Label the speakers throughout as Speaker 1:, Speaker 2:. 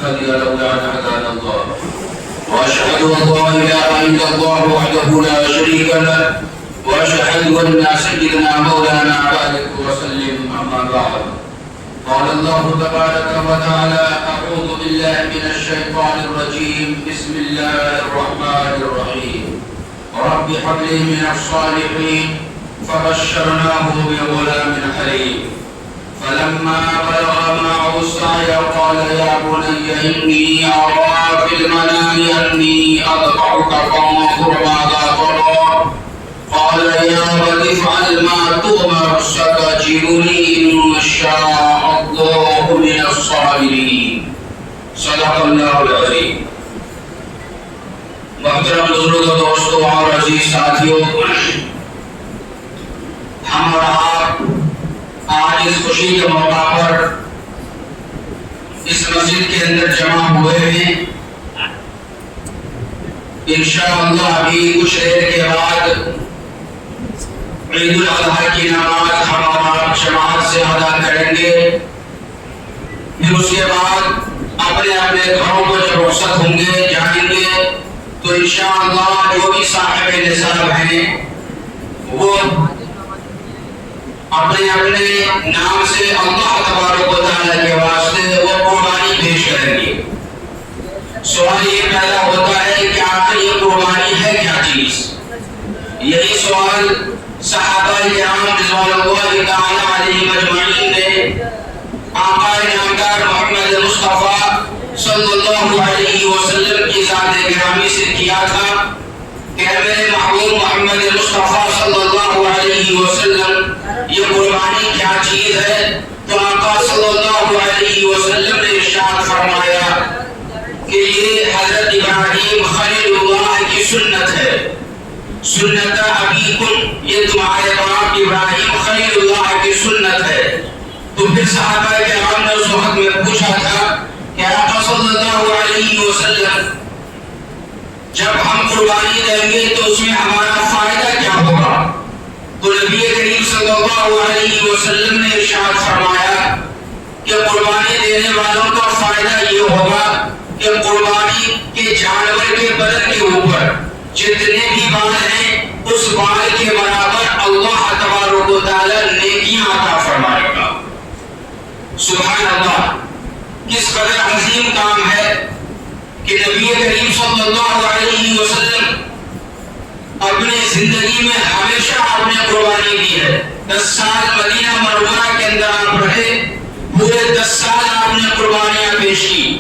Speaker 1: نهتدي لولا أن هدانا الله وأشهد أن لا إله إلا الله وحده لا شريك له وأشهد أن سيدنا مولانا عليه وسلم أما بعد قال الله تبارك وتعالى أعوذ بالله من الشيطان الرجيم بسم الله الرحمن الرحيم رب هب لي من الصالحين فبشرناه بغلام حليم فلما بلغ معه السعي قال يا بني إني أرى في المنام أني أذبحك فانظر ماذا ترى قال يا أبت افعل ما تؤمر ستجدني إن شاء الله من الصابرين صدق الله العظيم. محترم بزرگ دوستوں اور عزیز ساتھیوں، ہم اور آپ آج اس خوشی کے موقع پر اس مسجد کے اندر جمع ہوئے ہیں. انشاءاللہ ابھی کچھ دیر کے بعد عید الاضحیٰ کی نماز ہم اور آپ جماعت سے ادا کریں گے. پھر اس کے بعد اپنے اپنے گھروں کو جب رخصت ہوں گے جائیں گے تو انشاءاللہ جو بھی صاحب نصاب ہیں وہ اپنے اپنے نام سے اللہ تبارک و تعالیٰ کے واسطے وہ قربانی پیش کریں گے. سوال یہ پیدا ہوتا ہے کہ آخر یہ قربانی ہے کیا چیز؟ یہی سوال صحابہ کرام رضوان اللہ تعالیٰ علیہم اجمعین نے آقا نامدار محمد مصطفیٰ صلی اللہ علیہ وسلم کی ذات گرامی سے کیا تھا کہ میرے محبوب محمد مصطفیٰ صلی اللہ علیہ وسلم یہ قربانی کیا چیز ہے؟ تو آقا صلی اللہ علیہ وسلم نے ارشاد فرمایا کہ یہ حضرت ابراہیم خلیل اللہ کی سنت ہے. سنت ابیکم، یہ تمہارے باپ ابراہیم خلیل اللہ کی سنت ہے. تو پھر صحابہ کرام نے اس وقت میں پوچھا تھا کہ آقا صلی اللہ علیہ وسلم جب ہم قربانی دیں گے تو اس میں ہمارا فائدہ کیا ہوگا؟ تو نبی کریم صلی اللہ علیہ وسلم نے ارشاد فرمایا کہ قربانی دینے والوں کا فائدہ یہ ہوگا کہ قربانی کے جانور کے بدن کے اوپر جتنے بھی بال ہیں اس بال کے برابر اللہ تبارک و تعالی نیکیاں عطا فرمائے گا. سبحان اللہ، کس قدر عظیم کام ہے کہ نبی کریم صلی اللہ علیہ وسلم اپنے زندگی میں ہمیشہ آپ نے قربانی دی ہے. 10 سال مدینہ منورہ کے اندر آپ رہے، پورے 10 سال آپ نے قربانیاں پیش کی.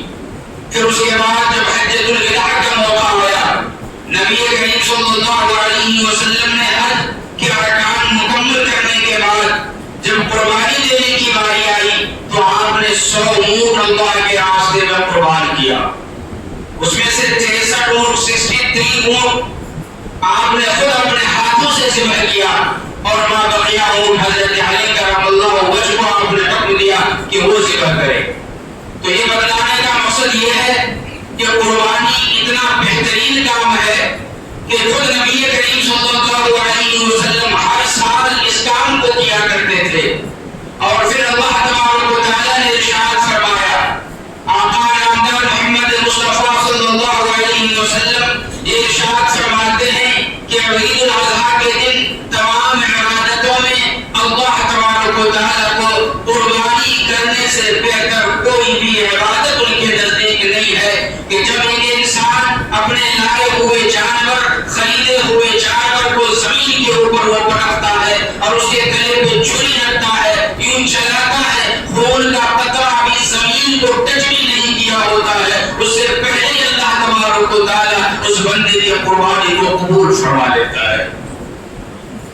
Speaker 1: پھر اس کے بعد جب حجۃ الوداع کا موقع آیا، نبی کریم صلی اللہ علیہ وسلم نے حج کے ارکان مکمل کرنے کے بعد جب قربانی دینے کی باری آئی تو آپ نے 100 اونٹ اللہ کے راستے میں قربان کیا. اس میں سے 63 اونٹ 63 اونٹ آپ نے خود اپنے ہاتھوں سے ذبح کیا اور ما بقیہ اونٹ حضرت علی کرم اللہ وجہ کو آپ نے حکم دیا کہ وہ ذبح کرے. تو یہ بتلانے کا مقصد یہ ہے کہ قربانی اتنا بہترین کام ہے کہ خود نبی کریم صلی اللہ علیہ وسلم ہر سال اس کام کو کیا کرتے تھے. اور پھر اللہ تبارک و تعالیٰ نے ارشاد فرمایا، آقا نامدار محمد مصطفیٰ صلی اللہ علیہ وسلم یہ ارشاد فرماتے ہیں کہ عید الاضحیٰ کے دن تمام عبادتوں میں اللہ تبارک و تعالیٰ کو قربانی کرنے سے بہتر کوئی بھی عبادت ان کے نزدیک نہیں ہے کہ جب ایک انسان اپنے لائے ہوئے جانور، خریدے ہوئے جانور کو زمین کے اوپر وہ پڑھتا ہے اور اس کے گلے پہ چھری رکھتا ہے، یوں چلاتا ہے، خون کا قطرہ ابھی زمین کو ٹچ بھی نہیں کیا ہوتا ہے، اس سے پہلے ہی اللہ تبارک و تعالیٰ اس بندے کی قربانی کو قبول فرما لیتا ہے.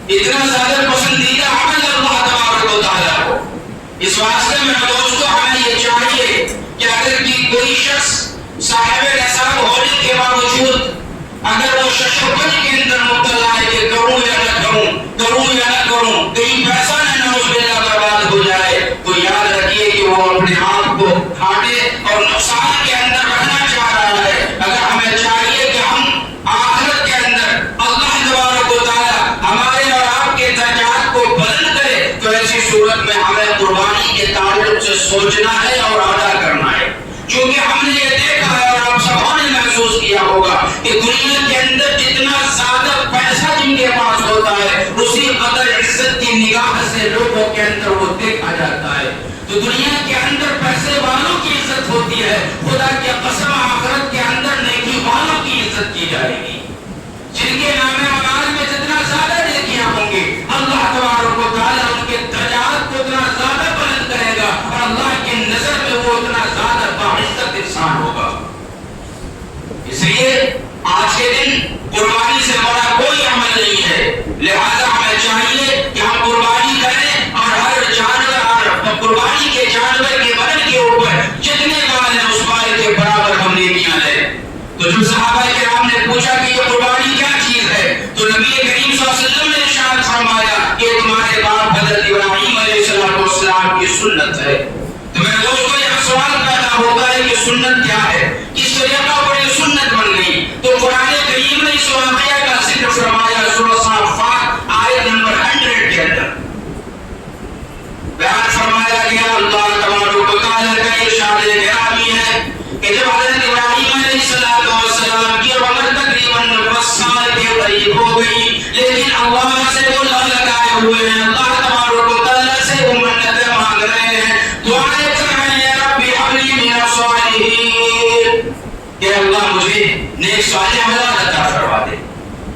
Speaker 1: اتنا زیادہ پسندیدہ عمل اللہ تبارک و تعالیٰ کو. اس واسطے میں دوستو ہمیں یہ چاہیے کہ اگر کوئی شخص صاحب نصاب ہونے کے باوجود اگر وہ ششبج کے اندر مبتلا ہے کہ کروں یا نہ کروں، کروں یا نہ کروں، کہیں پیسہ نہ نعوذ باللہ برباد ہو جائے، تو یاد رکھیے کہ وہ اپنے آپ کو گھاٹے اور نقصان کے اندر رکھنا چاہ رہا ہے. اگر ہمیں چاہیے کہ ہم آخرت کے اندر اللہ تبارک و تعالیٰ ہمارے اور آپ کے درجات کو بلند کرے تو ایسی صورت میں ہمیں قربانی کے تعلق سے سوچنا ہے اور ادا کرنا ہے. کیونکہ ہم نے یہ کہ دنیا کے اندر جتنا زیادہ پیسہ جن کے پاس ہوتا ہے اسی قدر عزت کی نگاہ سے لوگوں کے اندر وہ دیکھا جاتا ہے. تو دنیا کے اندر پیسے والوں کی عزت ہوتی ہے, خدا کی قسم آخرت کے اندر نیکی والوں کی عزت کی جائے گی. جن کے نام اعمال میں جتنا زیادہ نیکیاں ہوں گی اللہ تبارک و تعالیٰ ان کے درجات کو اتنا زیادہ بلند کرے گا اور اللہ کی نظر میں وہ اتنا زیادہ باعزت انسان ہوگا. اس لیے آج کے دن قربانی سے بڑا کوئی عمل نہیں ہے, لہذا ہمیں چاہیے کہ ہم قربانی کریں اور ہر جانور اور قربانی کے جانور کے بدن کے اوپر جتنے بال ہیں اس بال کے برابر ہم نیکیاں لیں. تو جب صحابہ کرام نے پوچھا کہ یہ قربانی کیا چیز ہے تو نبی کریم صلی اللہ علیہ وسلم نے ارشاد فرمایا کہ تمہارے باپ حضرت ابراہیم علیہ السلام کی سنت ہے. تو میرے دوستو یہاں سوال پیدا ہوتا ہے کہ سنت کیا ہے, کس طریقہ پر یہ سنت بن گئی. تو قرآن کریم نے اس واقعہ کا ذکر فرمایا سورہ صافات آیت نمبر 100 کے اندر بیان فرمایا گیا. اللہ تبارک و تعالیٰ کا ارشاد گرامی ہے کہ جب حضرت ابراہیم علیہ السلام کی عمر تقریباً 90 سال کے قریب ہو گئی, لیکن اللہ سے وہ لگائے ہوئے ہیں, اللہ تبارک و تعالیٰ سے وہ منتیں مانگ رہے ہیں, دعائیں کر رہے ہیں, رب هب لي من الصالحین, کہ اللہ مجھے نیک صالح اولاد عطا فرما دے.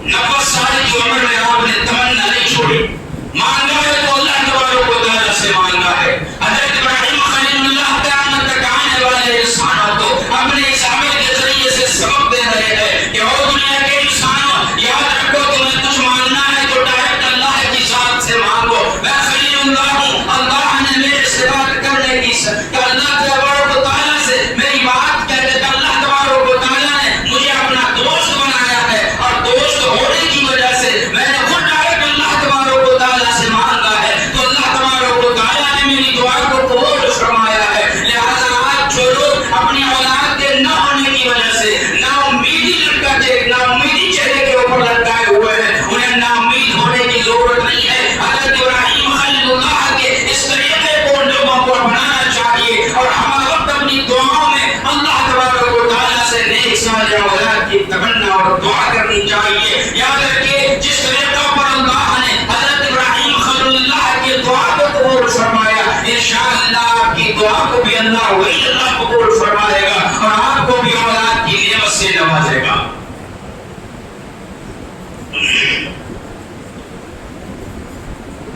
Speaker 1: 90 سال کی عمر میں آپ نے تمنا نہیں چھوڑی, مانگا ہے تو اللہ تبارک و تعالیٰ سے مانگا ہے. حضرت ابراہیم خلیل اللہ قیامت تک آنے والے انسانوں کو اپنے اس عمل کے ذریعے سے سبق دے رہے ہیں کہ او دنیا کے انسانوں, یاد رکھو تمہیں کچھ مانگنا ہے تو ڈائریکٹ اللہ کی ذات سے مانگو. میں خلیل اللہ ہوں, اللہ نے میرے سے بات کرنے کی کہ اللہ تبارک و تعالیٰ سے میری بات کہتے کہ اللہ تبارک و تعالیٰ نے مجھے اپنا دوست بنایا ہے, اور دوست ہونے کی وجہ سے میں نے خود ڈائریکٹ اللہ تبارک و تعالیٰ سے مانگا ہے, تو اللہ تبارک و تعالیٰ نے میری دعا کو قبول فرمایا ہے. لہذا آج جو لوگ اپنی اولاد کے نہ ہونے کی وجہ سے نا امیدی چہرے کے اوپر لٹکائے ہوئے ہیں, انہیں نا امید ہونے کی ضرورت نہیں ہے. حضرت ابراہیم خلیل اللہ کے اس طریقے کو لوگوں کو اپنانا چاہیے اور ہر وقت اپنی دعاؤں میں اللہ تبارک و تعالیٰ سے نیک صالح اولاد کی تمنا اور دعا کرنی چاہیے. یاد رکھیے جس طریقہ پر اللہ نے حضرت ابراہیم خلیل اللہ کی دعا کو قبول فرمایا, انشاءاللہ آپ کی دعا کو بھی اللہ وہی اللہ قبول فرمائے گا اور آپ کو بھی اولاد کی نعمت سے نوازے گا.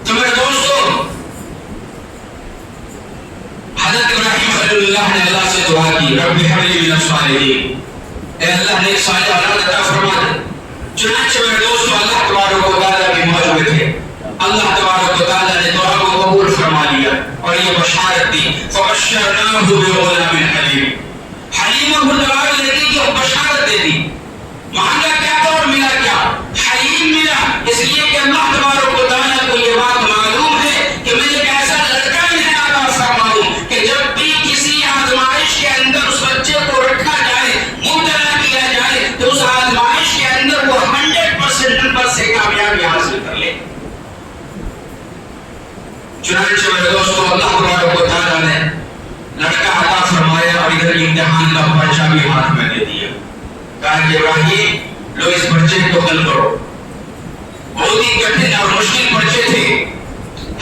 Speaker 1: تو میرے دوستو, حضرت ابراہیم خلیل اللہ نے اللہ سے دعا کی, رب هب لي من الصالحین, اے اللہ نیک صالح اولاد عطا فرما دے. چنانچہ میرے دوستو اللہ تبارک و تعالیٰ بھی موجود تھے, اللہ تبارک و تعالیٰ نے دعا کو قبول فرما لیا اور یہ بشارت دی, فبشرناہ بغلام حلیم, حلیم کو دعا لگی کہ بشارت دے دی. مانگا کیا تھا اور ملا کیا؟ حلیم ملا, اس لیے کہ اللہ تبارک و تعالیٰ کو یہ بات معلوم ہے کہ میں ایک ایسا لڑکا انہیں عطا فرماؤں کہ جب بھی کسی آزمائش کے اندر اس بچے کو رکھا جائے, مبتلا کیا جائے, تو اس آزمائش کے اندر وہ 100% نمبر سے کامیابی حاصل کر لے. چنانچہ میرے دوستو اللہ تبارک و تعالیٰ نے لڑکا عطا فرمایا اور ادھر امتحان کا پرچہ بھی ہاتھ میں دے دیا. کہا کہ ابراہیم لو اس پرچے کو حل کرو. بہت ہی کٹھن اور مشکل پرچے تھے,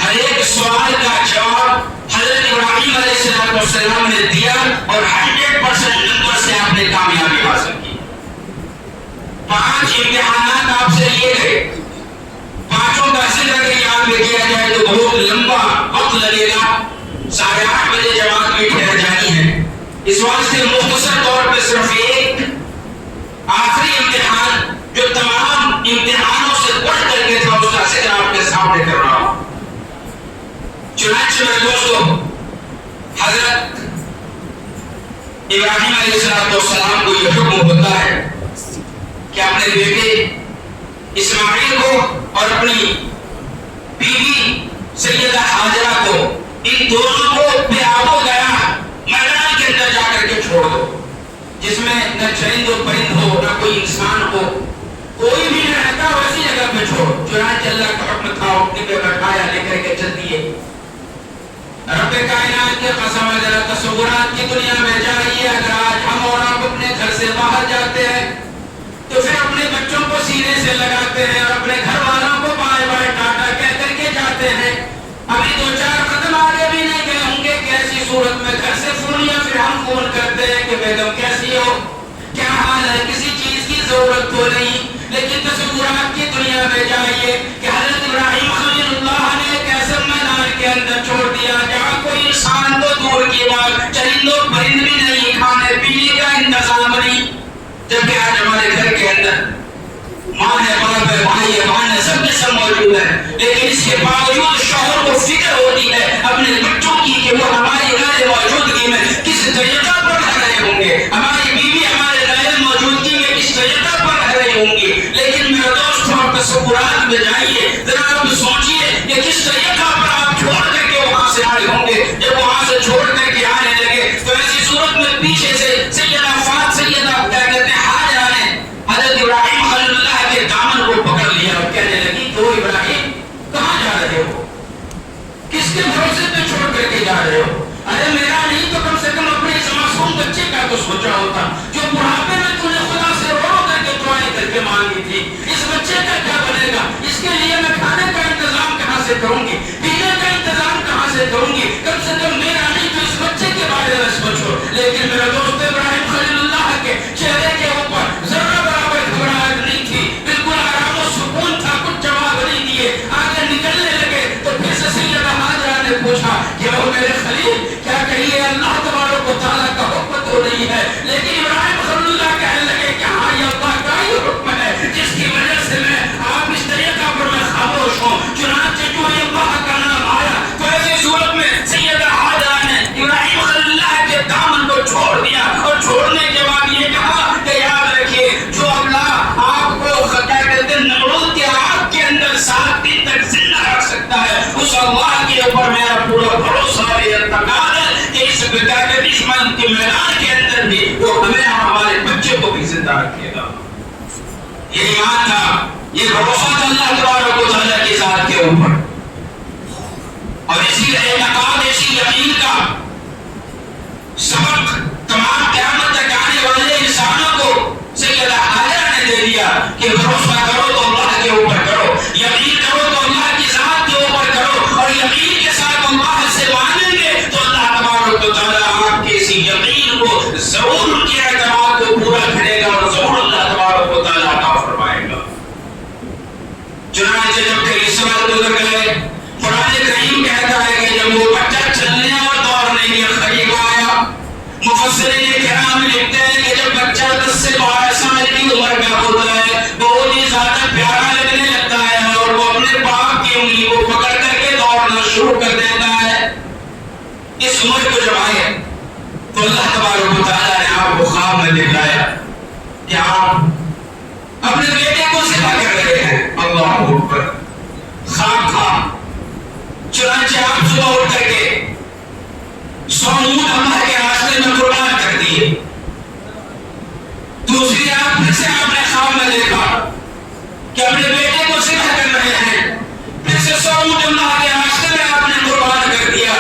Speaker 1: ہر ایک سوال کا جواب حضرت ابراہیم علیہ السلام نے دیا اور 100% نمبر سے آپ نے کامیابی حاصل کی. 5 امتحانات آپ سے لیے گئے, پانچوں کا ذکر اگر یاد میں کیا جائے تو بہت لمبا وقت لگے گا. 8:30 بجے جماعت بھی ٹھہر جانی ہے, اس واسطے مختصر طور پہ صرف ایک آخری امتحان جو تمام امتحانوں سے بڑھ کر کے تھا اس کا ذکر آپ کے سامنے کر رہا ہوں. چنانچہ میرے دوستو حضرت ابراہیم علیہ السلام کو یہ حکم ہوتا ہے کہ اپنے بیٹے اسماعیل کو اور اپنی بیوی سیدہ حاجرہ کو, ان دونوں کو بے آب و گیا میدان کے اندر جا کر کے چھوڑ دو, جس میں نہ چرند و پرند ہو نہ کوئی انسان ہو, کوئی بھی نہ رہتا, ویسی جگہ پہ چھوڑ. چنانچہ اللہ کا حکم تھا, اپنی پہ بٹھایا, لے کر کے چل دیے. رب کائنات کے قسم ہے ذرا تصورات کی دنیا میں جائیے. اگر آج ہم اور آپ اپنے گھر سے باہر جاتے ہیں فون کرتے ہیں کہ بیگم کیسی ہو، کیا حال ہے، کسی چیز کی ضرورت تو نہیں. لیکن تصورات کی دنیا میں جائیے کہ حضرت ابراہیم خلیل اللہ نے ایک ایسے میدان کے اندر چھوڑ دیا جہاں کوئی انسان تو دور کی بات، چرند و پرند بھی نہیں، کھانے پینے کا انتظام نہیں. جبکہ آج ہمارے گھر کے اندر ماں ہے، باپ ہے، بھائی ہے، بہن ہے، سب کے سب موجود ہے، لیکن اس کے باوجود شوہر کو فکر ہوتی ہے اپنے بچوں کی کہ وہ ہماری غیر موجودگی میں کس طریقہ پر رہ رہے ہوں گے، ہماری بیوی ہمارے غیر موجودگی میں کس طریقہ پر رہ رہی ہوں گی. لیکن میرے دوست اور تصورات میں جائیے، ذرا آپ سوچیے کہ کس طریقہ پر آپ چھوڑ کر کے وہاں سے آئے ہوں گے. جب وہاں سے چھوڑ کر کے آنے لگے تو ایسی صورت میں پیچھے سے سیدہ کیا کہتے ہیں حاجرہ نے حضرت ابراہیم خلیل اللہ کے دامن کو پکڑ لیا اور کہنے لگی کہ وہ ابراہیم کہاں جا رہے ہو، کس کے بھروسے پہ چھوڑ کر کے جا رہے ہو؟ ارے میرا نہیں تو کم سے کم اپنے اس معصوم بچے کا تو سوچا ہوتا جو بڑھاپے میں تو نے خدا سے رو کر کے دعائیں کر کے مانگی تھی. اس بچے کا کیا بنے گا؟ اس کے لیے میں کھانے کا انتظام کہاں سے کروں گی، پینے کا انتظام کہاں سے کروں گی؟ کم سے کم میرا نہیں تو اس بچے کے بارے میں سوچو. لیکن میرا دوست ابراہیم خلیل اللہ کے چہرے کے اوپر ذرا برابر گھبراہٹ نہیں تھی، بالکل آرام و سکون تھا. کچھ جواب نہیں دیے، آگے نکلنے لگے تو پھر سے سیدہ ہاجرہ نے پوچھا کہ وہ میرے خلیل کیا کہیے، اللہ تبارک و تعالیٰ کا حکم تو نہیں ہے. لیکن ابراہیم خلیل اللہ کہنے لگے کہ ہاں یہ اللہ کا ہی حکم ہے جس کی وجہ سے میں آپ اس طریقہ پر میں خاموش ہوں. چنانچہ جو اللہ کا نام آیا تو ایسی صورت میں سیدہ ہاجرہ نے ابراہیم خلیل اللہ کے دامن کو چھوڑ دیا اور چھوڑنے کے بعد یہ کہا کہ یاد رکھیے جو اللہ آپ کو کیا کہتے ہیں نمرود کے آگ کے اندر 7 دن تک زندہ رکھ سکتا ہے، اس اللہ کے اوپر میرا پورا بھروسہ اور اعتقاد ہے کہ اس دشمن کے میدان کے اندر بھی وہ ہمیں اور ہمارے بچے کو بھی زندہ رکھے گا. یہ ایمان تھا، یہ بھروسہ تھا اللہ تبارک و تعالیٰ کی ذات کے اوپر. اور اسی اعتقاد، اسی یقین کا سبق تمام قیامت تک آنے والے انسانوں کو سیدہ ہاجرہ نے دے دیا کہ بھروسہ کرو تو اللہ کے اوپر کرو، یقین کرو تو اللہ کی ذات کے اوپر کرو، اور یقین کے ساتھ اللہ سے مانگیں گے تو اللہ تبارک و تعالیٰ آپ کے اسی یقین کو ضرور ان کے اعتماد کو پورا کرے گا اور ضرور اللہ تبارک و تعالیٰ عطا فرمائے گا. چنانچہ جب کئی سال گزر گئے، قرآن کریم کہتا ہے کہ جب وہ بچہ چلنے اور دوڑنے کے قریب آیا، مفسرین کرام لکھتے ہیں کہ جب بچہ 10 سے 12 سال کی عمر کا ہوتا ہے بہت ہی زیادہ پیارا لگنے لگتا ہے اور وہ اپنے باپ کی انگلی کو پکڑ کر کے دوڑنا شروع کر دیتا ہے. اس عمر کو جب آئے تو اللہ تبارک و تعالیٰ نے آپ کو خواب میں دکھایا کہ آپ اپنے بیٹے کو ذبح کر رہے ہیں. اللہ اکبر. خواب تھا. چنانچہ آپ صبح اٹھ کر کے 100 اونٹ اللہ کے راستے میں قربان کر دیے. دوسری رات پھر سے آپ نے خواب میں دیکھا کہ اپنے بیٹے کو ذبح کر رہے ہیں. پھر سے 100 اونٹ اللہ کے راستے میں آپ نے قربان کر دیا.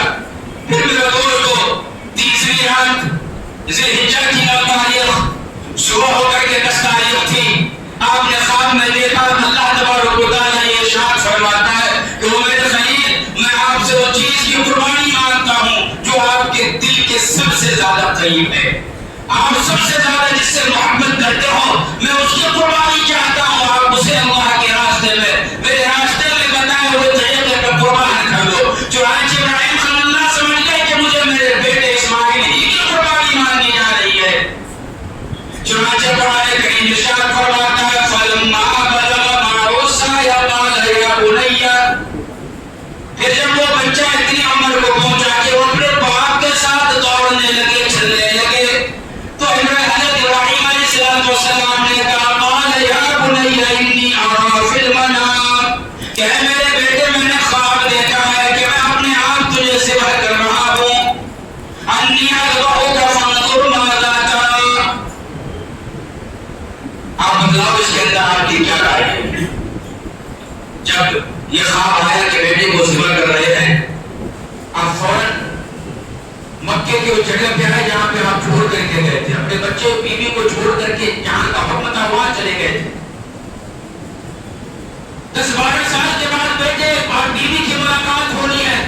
Speaker 1: پھر میرے دوستو تیسری رات ذی الحجہ کی 9 تاریخ صبح ہو کر کے 10 تاریخ تھی. آپ نے خواب میں دیکھا اللہ تبارک و تعالیٰ یہ ارشاد فرماتا ہے کہ وہ میرے خلیل میں آپ سے وہ چیز کی قربانی مانگتا ہوں جو آپ کے دل کے سب سے زیادہ قریب ہے. آپ سب سے زیادہ جس سے محبت کرتے ہو میں اس کی قربانی چاہتا ہوں. آپ اسے اللہ کے راستے میں میرے راستے میں بتائے ہوئے طریقے پر قربان کر دو. چنانچہ ابراہیم خلیل اللہ سمجھ گئے کہ مجھے میرے بیٹے اسماعیل ہی کی قربانی مانگی جا رہی ہے. چنانچہ قرآن کریم ارشاد فرماتا ہے فلما بلغ معه السعي قال يا بني. پھر جب وہ بچہ اتنی عمر کو پہنچا کہ وہ اپنے باپ کے ساتھ دوڑنے لگے، چلنے لگے، تو حضرت ابراہیم علیہ السلام نے کہا قال یا بني انی ارى فی المنام کہ میرے بیٹے میں نے خواب دیکھا ہے کہ میں اپنے آپ تجھے ذبح کر رہا ہوں. انی اذبحک فانظر ماذا ترى. آپ بتلاؤ اس کے اندر آپ کی کیا رائے ہے؟ جب یہ خواب آیا کہ بیٹے کو ذبح کر رہے ہیں آپ فوراً مکے کی اس جگہ پہ آئے جہاں پہ آپ چھوڑ کر کے گئے تھے، اپنے بچے بیوی کو چھوڑ کر کے جہاں کا حکم تھا وہاں چلے گئے تھے. 10-12 سال کے بعد بیٹے اور بیوی کی ملاقات ہونی ہے،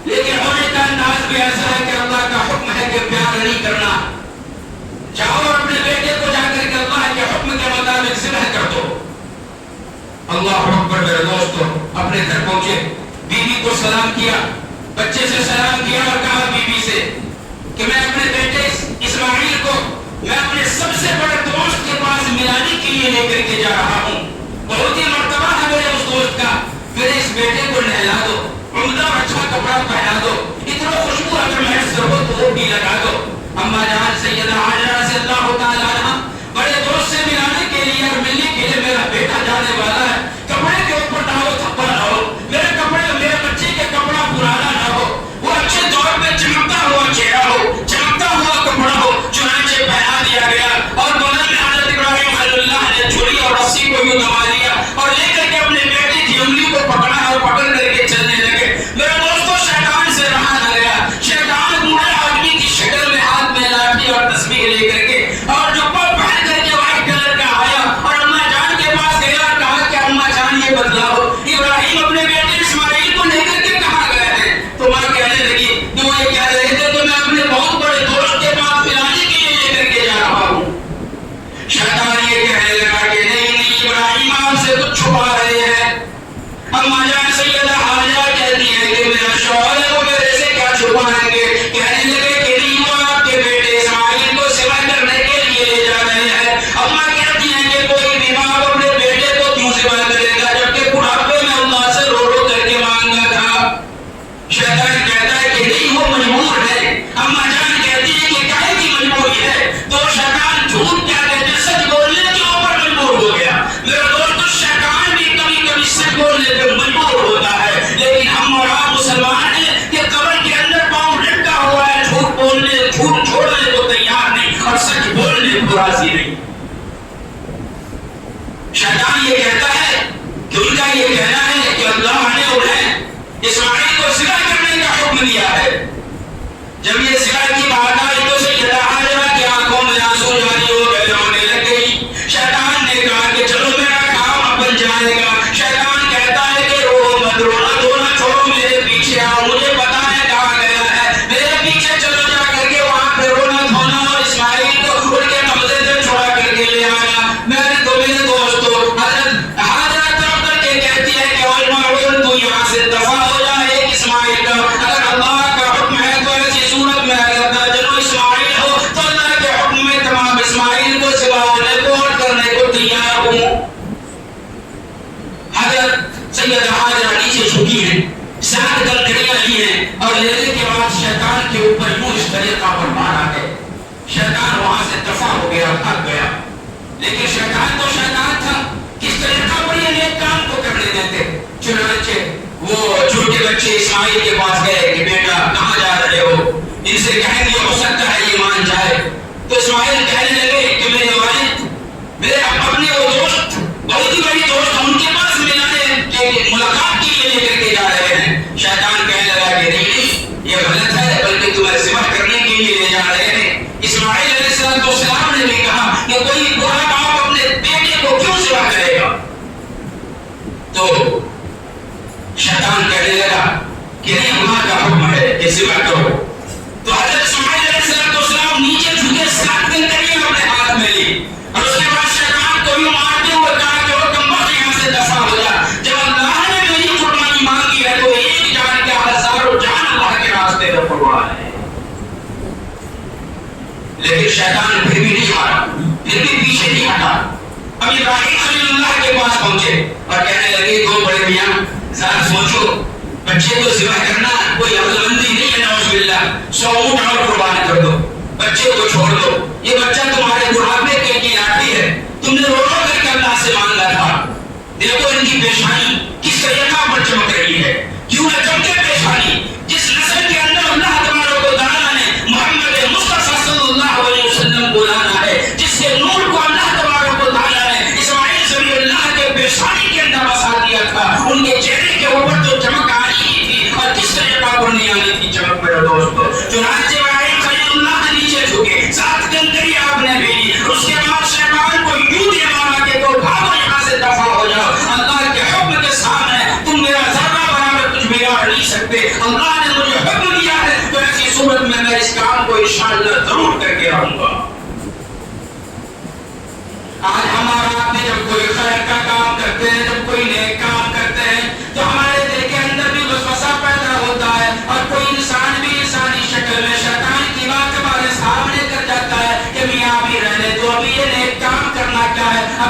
Speaker 1: لیکن ہونے کا انداز بھی ایسا ہے کہ اللہ کا حکم ہے ہے کہ پیار نہیں کرنا، جاؤ اپنے بیٹے کو جا کر کے اللہ کے حکم کے مطابق ذبح کر دو۔ اللہ اکبر میرے دوستو، اپنے گھر پہنچے، بیوی کو سلام کیا، بچے سے سلام کیا اور کہا بیوی سے کہ میں اپنے بیٹے اسماعیل کو میں اپنے سب سے بڑے دوست کے پاس ملانے کے لیے لے کر کے جا رہا ہوں، بہت ہی مرتبہ ہے میرے اس دوست کا، میرے اس بیٹے کو نہلا دو، عمدہ اچھا کپڑا پہنا دو، اتنا خوشبو اگر محض ہو تو وہ بھی لگا دو۔ اما جان سیدہ حاجرہ رضی اللہ تعالیٰ عنہ بڑے دوست سے ملانے کے لیے اور ملنے کے لیے میرا بیٹا جانے والا ہے، کپڑے کے اوپر نہ ہو تھپا نہ ہو، میرے کپڑے میرے بچے کے کپڑا پرانا نہ ہو، وہ اچھے دور میں چمکتا ہوا چہرہ ہو، چمکتا ہوا کپڑا ہو، چنانچہ پہنا دیا گیا اور بغل میں حضرت ابراہیم خلیل اللہ نے چھری اور رسی کو یوں دبا دیا اور لے کر کے اپنے بیٹے کی انگلی کو پکڑا اور پکڑ کر کے چلنے لگے۔ میرے دوستوں شیطان سے رہا نہ گیا، شیطان بوڑھے آدمی کی شکل میں ہاتھ میں لاٹھی اور تسبیح لے کر کے اور جبہ پہن کر کے وائٹ کلر کا آیا اور اماں جان کے پاس گیا اور کہا کہ اماں جان یہ بدلاؤ، ابراہیم اپنے بیٹے اسماعیل کو لے کر کے کہاں گئے ہیں؟ تو ماں کہنے لگی کہ وہ یہ کہہ رہے تھے کہ میں اپنے بہت بڑے دوست کے پاس ملانے کے لیے لے کر کے جا رہا ہوں۔ شیطان یہ کہنے لگا کہ نہیں ابراہیم آپ سے کچھ چھپا رہے ہیں۔ اماں جان سیدہ حاجرہ کہتی ہے کہ میرا شوہر ہے وہ میرے سے کیا چھپائیں گے؟ کہنے لگے کہ نہیں وہ آپ کے بیٹے اسماعیل کو ذبح کرنے کے لیے لے جا رہے ہیں۔ اماں کہتی ہیں کہ کوئی بھی باپ اپنے بیٹے کو کیوں ذبح کرے گا جبکہ بڑھاپے میں اللہ سے رو رو کر کے مانگا تھا۔ شیطان کہتا ہے کہ نہیں وہ مجبور ہے۔ اماں جان کہتی ہے کہ کاہے کی مجبوری ہے؟ تو شیطان جھوٹ کیا کہتے ہیں سچ بولنے کے اوپر مجبور ہو گیا۔ میرے دوستو شیطان بھی کبھی کبھی سچ بولنے پہ مجبور ہوتا ہے، لیکن ہم اور آپ مسلمان ہیں کہ قبر کے اندر پاؤں لٹکا ہوا ہے، جھوٹ چھوڑنے کو تیار نہیں اور سچ بولنے کو راضی نہیں۔ شیطان یہ کہتا ہے کہ ان کا یہ کہنا ہے کہ اللہ نے انہیں اسماعیل کو ذبح کرنے کا حکم دیا ہے۔ جب یہ ذبح کی بات آئی تو سیدہ حاجرہ کی آنکھوں میں آنسو جاری ہو گئے، رونے لگ گئی۔ شیطان نے کہا کہ چلو میرا کام بن جائے گا۔ شیطان کہتا ہے کہ رو مت، رونا دھونا چھوڑو، میرے پیچھے آؤ، مجھے پتا ہے کہاں گیا ہے، میرے پیچھے چلو جا کر کے وہاں پہ رونا دھونا اور اسماعیل کو ان کے قبضے سے چھڑا کر کے لے آنا۔ میرے دوستو حضرت حاجرہ طرف کر کے کہتی ہے کہ اور معلوم تو یہاں سے دفع ہو جائے ایک اسماعیل کا، اگر اللہ کا حکم ہے تو ایسی صورت میں اگر درجنوں اسماعیل ہو تو اللہ کے حکم میں تمام اسماعیل کو ذبح ہونے کو اور کرنے کو تیار ہوں۔ حضرت سیدہ حاجرہ نیچے جھکی ہیں، 7 کنکریاں لی ہیں اور لینے کے بعد شیطان کے اوپر یوں اس طریقہ پر مارا ہے۔ شیطان وہاں سے دفع ہو گیا، بھاگ گیا، لیکن شیطان تو شیطان تھا، کس طریقہ پر یہ نیک کام کو کرنے دیتے۔ چنانچہ وہ چھوٹے بچے اسماعیل کے پاس گئے کہ بیٹا کہاں جا رہے ہو؟ ان سے کہیں گے ہو سکتا ہے یہ مان جائے۔ تو اسماعیل کہنے لگے کہ میرے والد میرے اپنے وہ دوست بہت ہی بڑی دوست ان کے پاس ملانے کے ملاقات کے لیے لے کر کے جا رہے ہیں۔ شیطان کہنے لگا کہ نہیں یہ غلط ہے، بلکہ تمہیں ذبح کرنے کے لیے لے جا رہے ہیں۔ اسماعیل علیہ السلام نے بھی کہا کہ کوئی برا باپ اپنے بیٹے کو کیوں ذبح کرے گا؟ تو شیطان کہنے لگا کہ نہیں اللہ کا حکم ہے کہ ذبح کرو۔ تو حضرت اسماعیل علیہ السلام نیچے جھکے 7 کنکریاں اپنے ہاتھ میں لی اور اس کے بعد شیطان کو یوں مارتے ہوئے کہا کہ وہ کمبخت یہاں سے دفع ہو جا، جب اللہ نے میری قربانی مانگی ہے تو ایک جان کا ہزاروں جان اللہ کے راستے میں قربان ہے۔ لیکن شیطان پھر بھی نہیں ہارا، پھر بھی پیچھے نہیں ہٹا۔ اب ابراہیم خلیل اللہ کے پاس پہنچے اور کہنے لگے دو بڑے میاں ذرا سوچو، بچے کو ذبح کرنا کوئی عقل مندی نہیں ہے، نعوذ باللہ، 100 اونٹ اور قربان کر دو، بچے کو چھوڑ دو، یہ بچہ تمہارے بڑھاپے کی لاٹھی ہے، تم نے رو رو کر کے اللہ سے مانگا تھا۔ دیکھو ان کی پیشانی کس طریقہ پر چمک رہی ہے، کیوں نہ چمکے پیشانی؟ جس نسل کے اندر اللہ تبارک و تعالیٰ نے محمد مصطفیٰ صلی اللہ علیہ وسلم کو لانا ہے، جس کے نور کو اللہ تبارک و تعالیٰ نے اسماعیل ذبیح اللہ کے پیشانی کے اندر بسا دیا تھا، ان کے چہرے کے اوپر تو چمک آئی ہی تھی اور کس طریقہ پر نہیں آنی تھی چمک میرے دوستو۔ چنانچہ ابراہیم خلیل اللہ نیچے جھکے، 7 کنکری آپ نے بھی لی، اس کے بعد شیطان کو یوں دے مارا کہ تو بھاگو یہاں سے دفع ہو جاؤ، اللہ کے حکم کے سامنے تم میرا ذرہ برابر کچھ بگاڑ نہیں سکتے، اللہ نے مجھے حکم دیا ہے تو ایسی صورت میں اس کام کو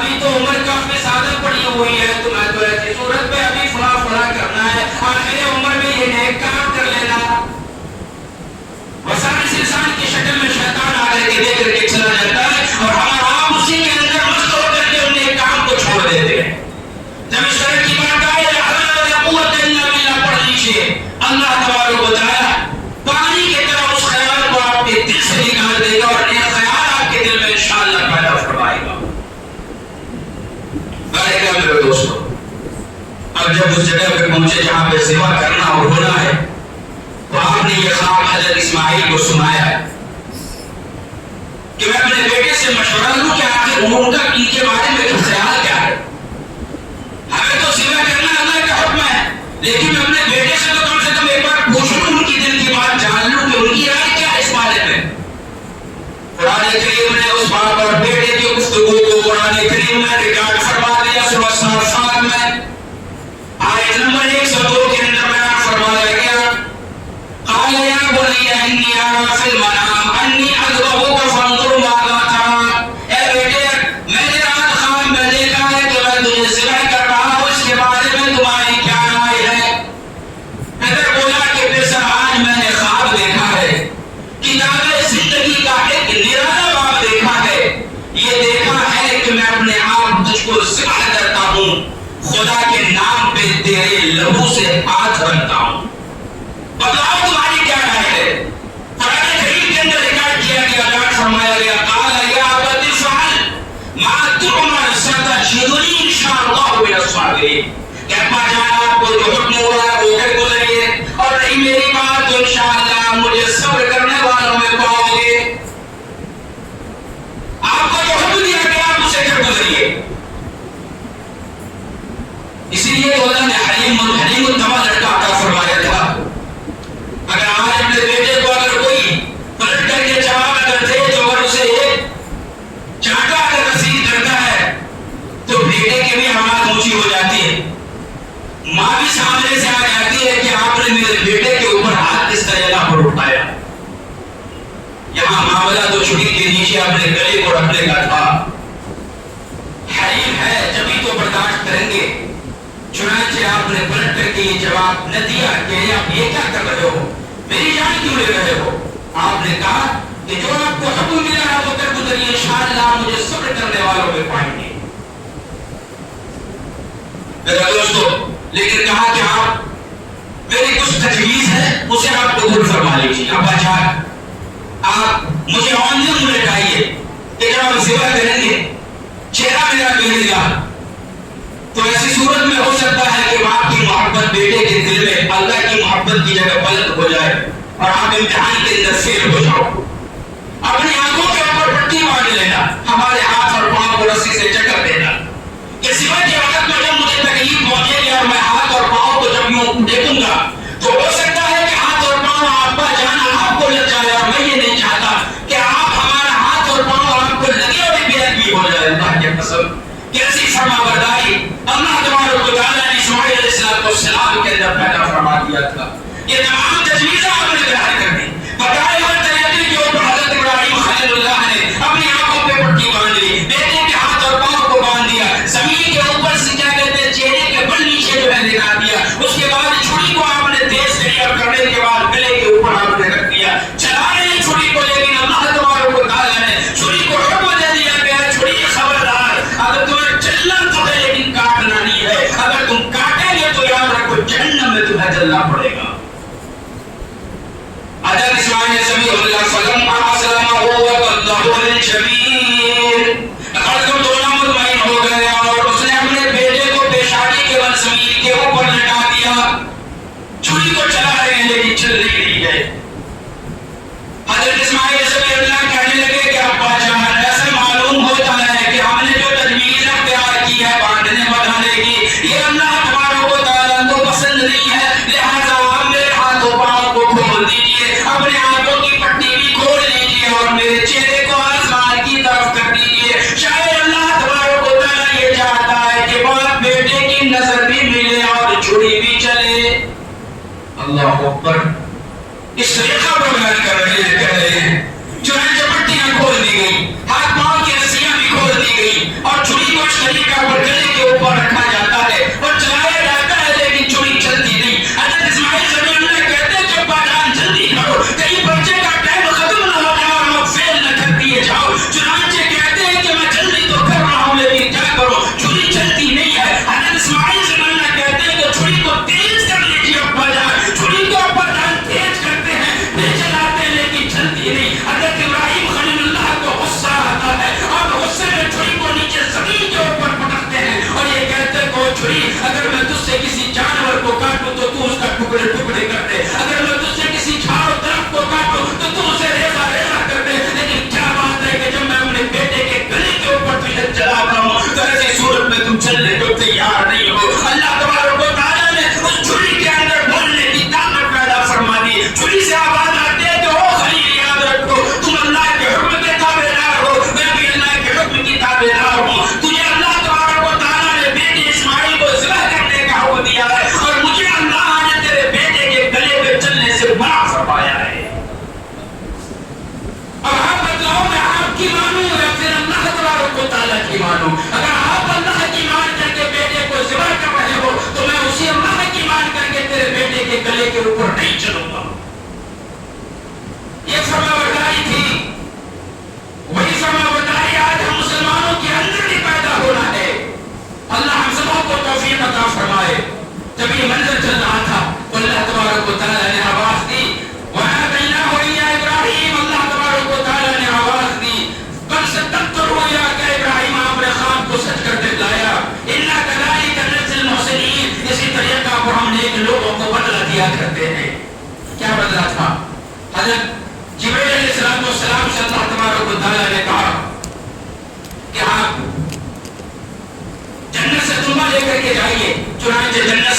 Speaker 1: ابھی تو عمر کافی زیادہ پڑی ہوئی ہے، تمہیں تو ایسی صورت پہ ابھی فلاں فلاں کرنا ہے، آخر عمر میں یہ نیک کام کر لینا۔ وسائل انسان کی شکل میں شیطان آ کر کے دے کر کے چلا جاتا ہے اور ہمارا آپ اسی کے اندر مست ہو کر کے ان نیک کام کو چھوڑ دیتے ہیں۔ جب اس طرح کی بات آئے لا حول ولا قوت الا باللہ پڑھ لیجیے، اللہ تبارک و تعالی پانی کی طرح اس خیال کو آپ کے دل سے نکال دے گا اور نیک خیال آپ کے دل میں انشاءاللہ پیدا فرمائے گا۔ میرے دوستو، اب جب اس جگہ پہ پہنچے جہاں پہ سوا کرنا اور ہونا ہے تو آپ نے یہ خواب حضرت اسماعیل کو سنایا کہ میں اپنے بیٹے سے مشورہ لوں کہ آخر ان کا ان کے بارے میں خیال کیا ہے۔ ہمیں تو سوا کرنا اللہ کا حکم ہے، لیکن میں اپنے بیٹے سے تو کم سے کم ایک بار پوچھ لوں، ان کی دل کی بات جان لوں کہ ان کی رائے کیا ہے اس بارے میں۔ قرآن کریم نے اس باپ اور بیٹے کی گفتگو کو قرآن کریم میں ریکارڈ فرما دیا سورہ صافات میں آیت نمبر 102 کے اندر بیان فرمایا گیا، قال یا بنی انی ارى فی المنام انی اذبحک فانظر ماذا ترى۔ اے بیٹے، میں نے رات خواب میں دیکھا ہے کہ میں تجھے ذبح کر رہا ہوں، اس کے بارے میں تمہاری کیا رائے ہے؟ حضرت بولا کہ پھر سر آج میں نے خواب دیکھا ہے، کتاب زندگی کا ایک نرالا باب دیکھا ہے، یہ دیکھا ہے کہ میں اپنے آپ تجھ کو ذبح کرتا ہوں، خدا کے نام پہ تیرے لہو سے ہاتھ رکھتا ہوں، بتاؤ تمہاری کیا رائے ہے؟ قرآن کریم کے اندر ریکارڈ کیا گیا، بیان فرمایا گیا، قال یا ابت افعل ما تؤمر ستجدنی ان شاء اللہ من الصابرین۔ کہ ابا جان، آپ کو جو حکم ہوا ہے وہ کر گزریے، اور رہی میری بات تو انشاءاللہ مجھے صبر کرنے والوں میں پاؤ گے۔ آپ کو جو حکم دیا گیا آپ اسے کر گزریے۔ اسی لیے اللہ نے حلیم التوا لڑکا عطا فرمایا تھا۔ اگر آج اپنے بیٹے کو اگر کوئی پلٹ کر کے جواب اگر دے تو اگر اسے ایک چانٹا اگر رسید کرتا ہے تو بیٹے کی بھی آواز اونچی ہو جاتی ہے، ماں بھی سامنے سے آ جاتی ہے کہ آپ نے میرے بیٹے کے اوپر ہاتھ کس طرح پر اٹھایا۔ یہاں معاملہ تو چھری کے نیچے اپنے گلے کو رکھنے کا تھا۔ حلیم ہے جبھی تو برداشت کریں گے، چنانچہ آپ نے پلٹ کر کے یہ جواب نہ دیا کہ آپ یہ کیا کر رہے ہو، میری جان کیوں لے رہے ہو؟ آپ نے کہا کہ جو آپ کو حکم ملا ہے وہ کر گزریے، انشاءاللہ مجھے صبر کرنے والوں میں پائیں گے۔ میرے دوستو، لیکن کہا کہ آپ میری کچھ تجویز ہے اسے آپ قبول فرما لیجیے۔ ابا جان، آپ مجھے آن دن لٹائیے کہ جب آپ ذبح کریں گے چہرہ میرا بگڑے گا، تو ایسی صورت میں ہو سکتا ہے کہ باپ کی محبت بیٹے کے دل میں اللہ کی محبت کی جگہ پلٹ ہو جائے اور آپ امتحان کے اندر فیل ہو جاؤ۔ اپنی آنکھوں کے اوپر پٹی باندھ لینا، ہمارے ہاتھ اور پاؤں کو رسی سے جکڑ دینا کہ ذبح کے وقت میں جب مجھے تکلیف پہنچے گی اور میں ہاتھ اور پاؤں کو جب یوں دیکھوں گا تو ہو سکتا ہے کہ ہاتھ اور پاؤں ابا جان آپ کو لگ جائے، اور میں یہ نہیں چاہتا کہ آپ ہمارا ہاتھ اور پاؤں آپ کو لگے اور بے ادبی ہو جائے۔ اللہ کی قسم کیسی فرما برداری اللہ تبارک و تعالیٰ نے اسماعیل علیہ السلام کے اندر پیدا فرما دیا تھا۔ یہ تمام تجویزیں آپ نے بیان کر دی، بتائے ہر طریقے کے اوپر حضرت ابراہیم خلیل اللہ نے اپنی آنکھوں پہ پٹی باندھ لی، بیٹے کے ہاتھ اور پاؤں کو باندھ دیا، زمین کے اوپر سے کیا کہتے ہیں چہرے کے بل نیچے جو ہے لگا دیا، اس کے بعد چھری کو آپ نے تیز کری اور کرنے کے بعد گلے کے اوپر آپ نے رکھ دیا، چلا رہے چھری کو، لیکن اللہ تبارک و تعالیٰ نے چھری کو حکم دے دیا کہ چھری خبردار، اگر تمہیں چلنا تو ہے لیکن کاٹنا نہیں ہے، اگر تم کاٹیں گے تو یاد رکھو جہنم میں تمہیں جلنا پڑے گا۔ حضرت اسماعیل سمیع اللہ فلما اسلم ووهب للجبین، اگر تم دونوں مطمئن ہو گئے اور اس نے اپنے بیٹے کو پیشانی کے بل زمین کے اوپر لٹا دیا، چھری کو چلا رہے ہیں لیکن چل نہیں رہی ہے۔ حضرت اسماعیل سمیع اللہ کہنے لگے کہ ابا جان، ایسا معلوم ہوتا ہے کہ ہم نے جو تجویز اختیار کی ہے باندھنے بندھانے کی، یہ اللہ تبارک و تعالیٰ کو پسند نہیں ہے، لہذا آپ میرے ہاتھوں پاؤں کو کھول دیجیے، اپنے ہاتھوں کی پٹی بھی کھول لیجیے اور میرے چہرے کو آسمان کی طرف کر دیجیے۔ شاید اللہ تبارک و تعالیٰ یہ چاہتا ہے کہ باپ بیٹے کی نظر بھی ملے اور چھری بھی چلے۔ اللہ اکبر، اس طریقہ پر بیان کر رہے ہیں، چنانچہ پٹیاں کھول دی گئی، ہاتھ پاؤں کی رسیاں بھی کھول دی گئی اور چھری کو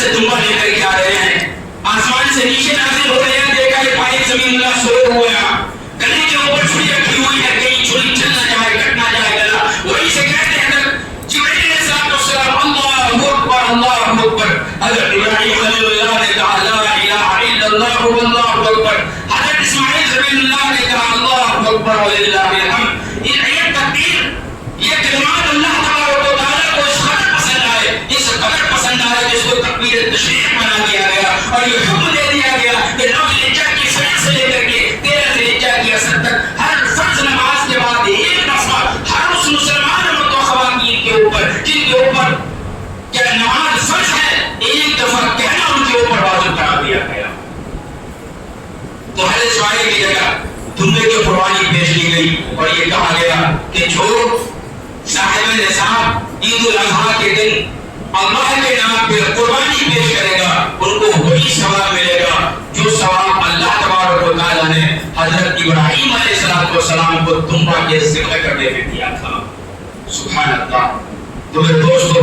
Speaker 1: سے دمبا لے کر کے آ رہے ہیں، آسمان سے نیچے نازل ہو رہے ہیں، دیکھا کہ پانی زمین اللہ سوئے ہوا، گلے کے اوپر چھری رکھی ہوئی ہے، کہیں چھری چل نہ جائے، کٹ نہ جائے گلا، وہی سے کہتے ہیں جبرائیل علیہ السلام اللہ اکبر اللہ اکبر، حضرت ابراہیم خلیل اللہ نے کہا لا الہ الا اللہ واللہ اکبر، حضرت اسماعیل خلیل اللہ نے کہا اللہ اکبر وللہ الحمد۔ یہ تکبیر، یہ کلمات اللہ تبارک و تعالیٰ کو اس قدر پسند آئے، اس قدر پسند آئے جس کو تکبیر تشریف بنا دیا گیا اور یہ حکم دے دیا گیا کہ نو ذوالحجہ کی فجر سے لے کر کے 13 ذوالحجہ کی اثر تک ہر فرض نماز کے بعد ایک دفعہ ہر اس مسلمان مرد و خواتین کے اوپر جن کے اوپر کیا نماز فرض ہے ایک دفعہ کہنا ان کے اوپر واجب کرا دیا گیا۔ تو حضرت اسماعیل کی جگہ دمبے کی قربانی پیش کی گئی اور یہ کہا گیا کہ جو صاحب نصاب عید الاضحیٰ کے دن اللہ کے نام پہ قربانی پیش کرے گا ان کو وہی ثواب ملے گا جو ثواب اللہ تبارک و تعالیٰ نے حضرت ابراہیم علیہ السلام کو دمبا کے ذبح کرنے میں دیا تھا۔ سبحان اللہ۔ تو میرے دوستو،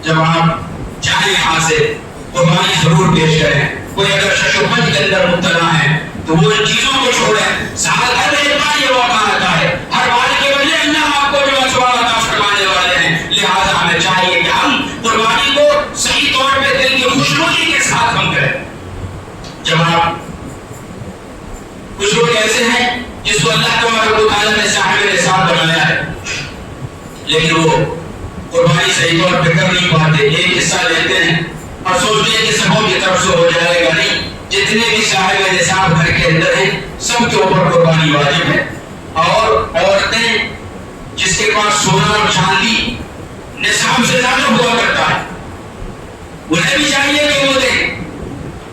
Speaker 1: جب آپ چاہیں یہاں سے قربانی ضرور پیش کریں، کوئی اگر شش و پنج کے اندر مبتلا ہے تو وہ ان چیزوں کو چھوڑیں، سال ہر ایک بار یہ موقع آتا ہے، ہر بار کے بدلے اللہ آپ کو جو ثواب عطا فرمانے والے ہیں، لہذا ہمیں چاہیے کہ ہم قربانی کو صحیح طور پہ دل کی خوشنودی کے ساتھ ہم کریں۔ جب آپ کچھ لوگ ایسے ہیں جس کو اللہ تبارک و تعالیٰ نے صاحب نصاب بنایا ہے لیکن وہ قربانی صحیح طور پہ کر نہیں پاتے، ایک حصہ لیتے ہیں اور سوچتے ہیں کہ سبوں کی طرف سے ہو جائے گا، نہیں، جتنے بھی صاحب نصاب گھر کے اندر ہیں سب کے اوپر قربانی واجب ہے۔ اور عورتیں جس کے پاس سونا اور چاندی نصاب سے زیادہ ہوا کرتا ہے انہیں بھی چاہیے کہ وہ دیں۔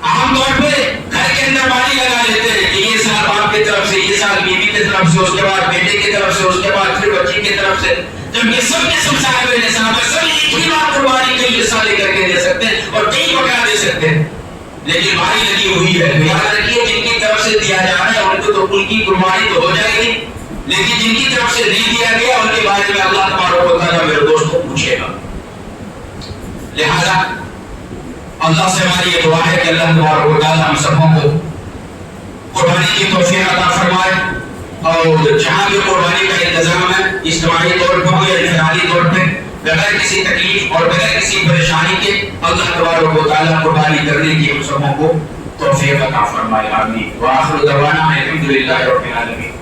Speaker 1: عام طور پہ گھر کے اندر بالی لگا لیتے ہیں کہ یہ سال باپ کی طرف سے، یہ سال بیوی کی طرف سے، اس کے بعد بیٹے کی طرف سے، اس کے بعد پھر بچی کی طرف سے، جب یہ سب کے سب صاحب نصاب ہے، سب ایک ہی بار قربانی کئی حصہ لے کر کے دے سکتے ہیں اور کئی بکرا دے سکتے ہیں، لیکن باری لگی ہوئی ہے۔ یاد رکھیے جن کی طرف سے دیا جا رہا ہے ان کو تو ان کی قربانی تو ہو جائے گی، لیکن جن کی طرف سے نہیں دیا گیا ان کے بارے میں اللہ تبارک و تعالیٰ میرے دوست کو پوچھے گا۔ لہذا اللہ سے ہماری یہ دعا ہے کہ اللہ تبارک و تعالیٰ ہم سبوں کو قربانی کی توفیق عطا فرمائے، اور جہاں بھی قربانی کا انتظام ہے اجتماعی طور پر ہو یا انفرادی طور پہ، بغیر کسی تکلیف اور بغیر کسی پریشانی کے اللہ تبارک و تعالیٰ قربانی کرنے کی ہم سبوں کو توفیق عطا فرمائے، آمین۔ وآخر دعوانا الحمدللہ رب العالمین۔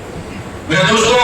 Speaker 1: میرے دوستو،